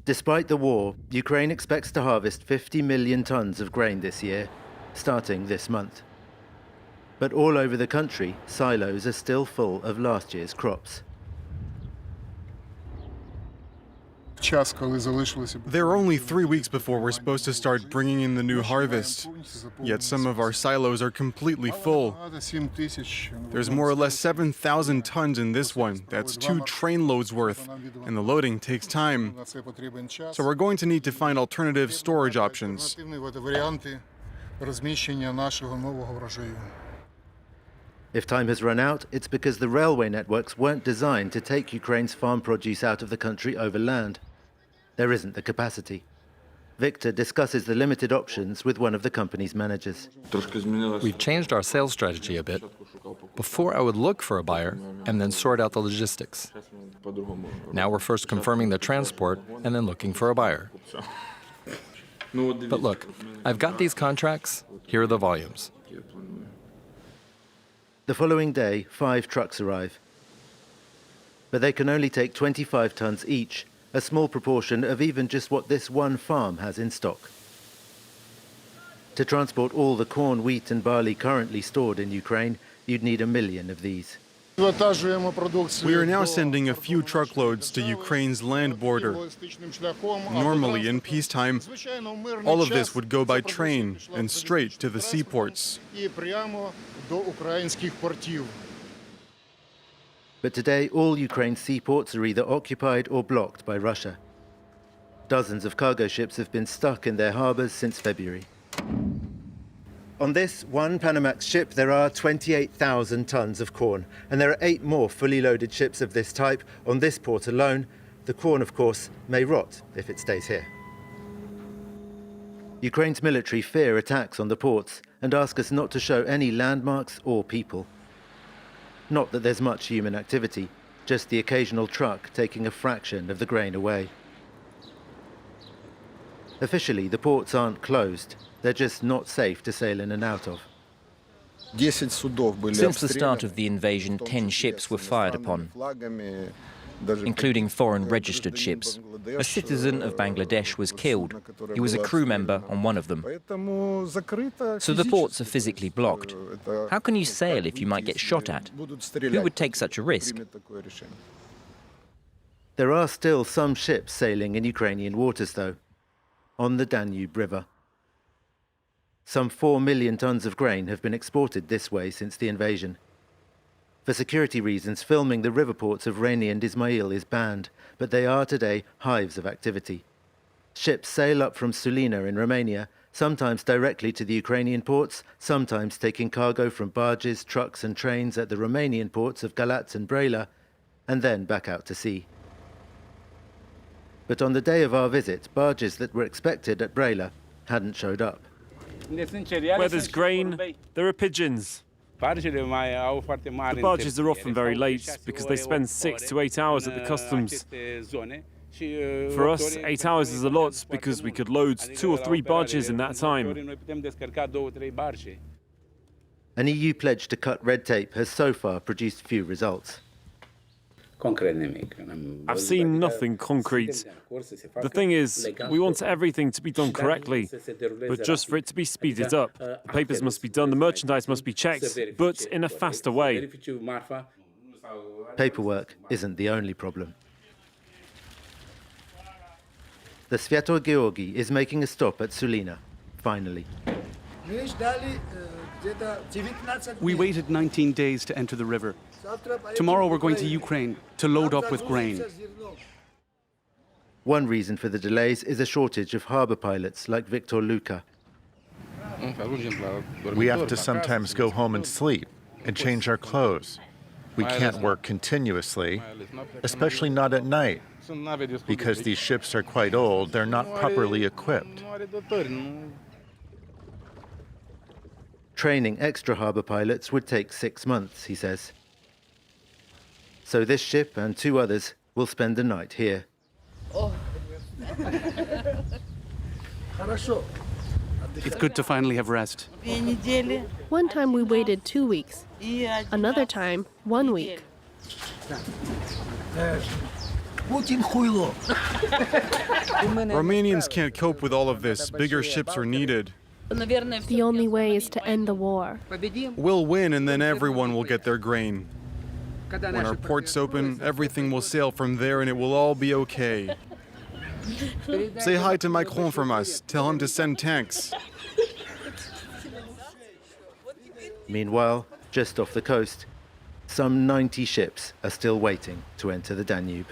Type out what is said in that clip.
Despite the war, Ukraine expects to harvest 50 million tons of grain this year, starting this month. But all over the country, silos are still full of last year's crops. There are only 3 weeks before we're supposed to start bringing in the new harvest, yet some of our silos are completely full. There's more or less 7,000 tons in this one. That's 2 train loads worth, and the loading takes time. So we're going to need to find alternative storage options. If time has run out, it's because the railway networks weren't designed to take Ukraine's farm produce out of the country over land. There isn't the capacity. Victor discusses the limited options with one of the company's managers. We've changed our sales strategy a bit. Before, I would look for a buyer and then sort out the logistics. Now we're first confirming the transport and then looking for a buyer. But look, I've got these contracts. Here are the volumes. The following day, 5 trucks arrive. But they can only take 25 tons each, a small proportion of even just what this one farm has in stock. To transport all the corn, wheat and barley currently stored in Ukraine, you'd need 1 million of these. We are now sending a few truckloads to Ukraine's land border. Normally, in peacetime, all of this would go by train and straight to the seaports. But today, all Ukraine's seaports are either occupied or blocked by Russia. Dozens of cargo ships have been stuck in their harbors since February. On this one Panamax ship, there are 28,000 tons of corn, and there are 8 more fully loaded ships of this type on this port alone. The corn, of course, may rot if it stays here. Ukraine's military fear attacks on the ports and ask us not to show any landmarks or people. Not that there's much human activity, just the occasional truck taking a fraction of the grain away. Officially, the ports aren't closed. They're just not safe to sail in and out of. Since the start of the invasion, 10 ships were fired upon, including foreign registered ships. A citizen of Bangladesh was killed. He was a crew member on one of them. So the ports are physically blocked. How can you sail if you might get shot at? Who would take such a risk? There are still some ships sailing in Ukrainian waters, though, on the Danube River. Some 4 million tons of grain have been exported this way since the invasion. For security reasons, filming the river ports of Reni and Ismail is banned, but they are today hives of activity. Ships sail up from Sulina in Romania, sometimes directly to the Ukrainian ports, sometimes taking cargo from barges, trucks and trains at the Romanian ports of Galați and Brăila, and then back out to sea. But on the day of our visit, barges that were expected at Brăila hadn't showed up. Where there's grain, there are pigeons. The barges are often very late because they spend 6 to 8 hours at the customs. For us, 8 hours is a lot because we could load 2 or 3 barges in that time. An EU pledge to cut red tape has so far produced few results. I've seen nothing concrete. The thing is, we want everything to be done correctly, but just for it to be speeded up. The papers must be done, the merchandise must be checked, but in a faster way. Paperwork isn't the only problem. The Sviator Georgi is making a stop at Sulina, finally. We waited 19 days to enter the river. Tomorrow we're going to Ukraine to load up with grain. One reason for the delays is a shortage of harbour pilots like Victor Luca. We have to sometimes go home and sleep and change our clothes. We can't work continuously, especially not at night. Because these ships are quite old, they're not properly equipped. Training extra harbour pilots would take 6 months, he says. So this ship and 2 others will spend the night here. It's good to finally have rest. One time we waited 2 weeks. Another time, 1 week. Romanians can't cope with all of this. Bigger ships are needed. The only way is to end the war. We'll win, and then everyone will get their grain. When our ports open, everything will sail from there, and it will all be okay. Say hi to Macron from us. Tell him to send tanks. Meanwhile, just off the coast, some 90 ships are still waiting to enter the Danube.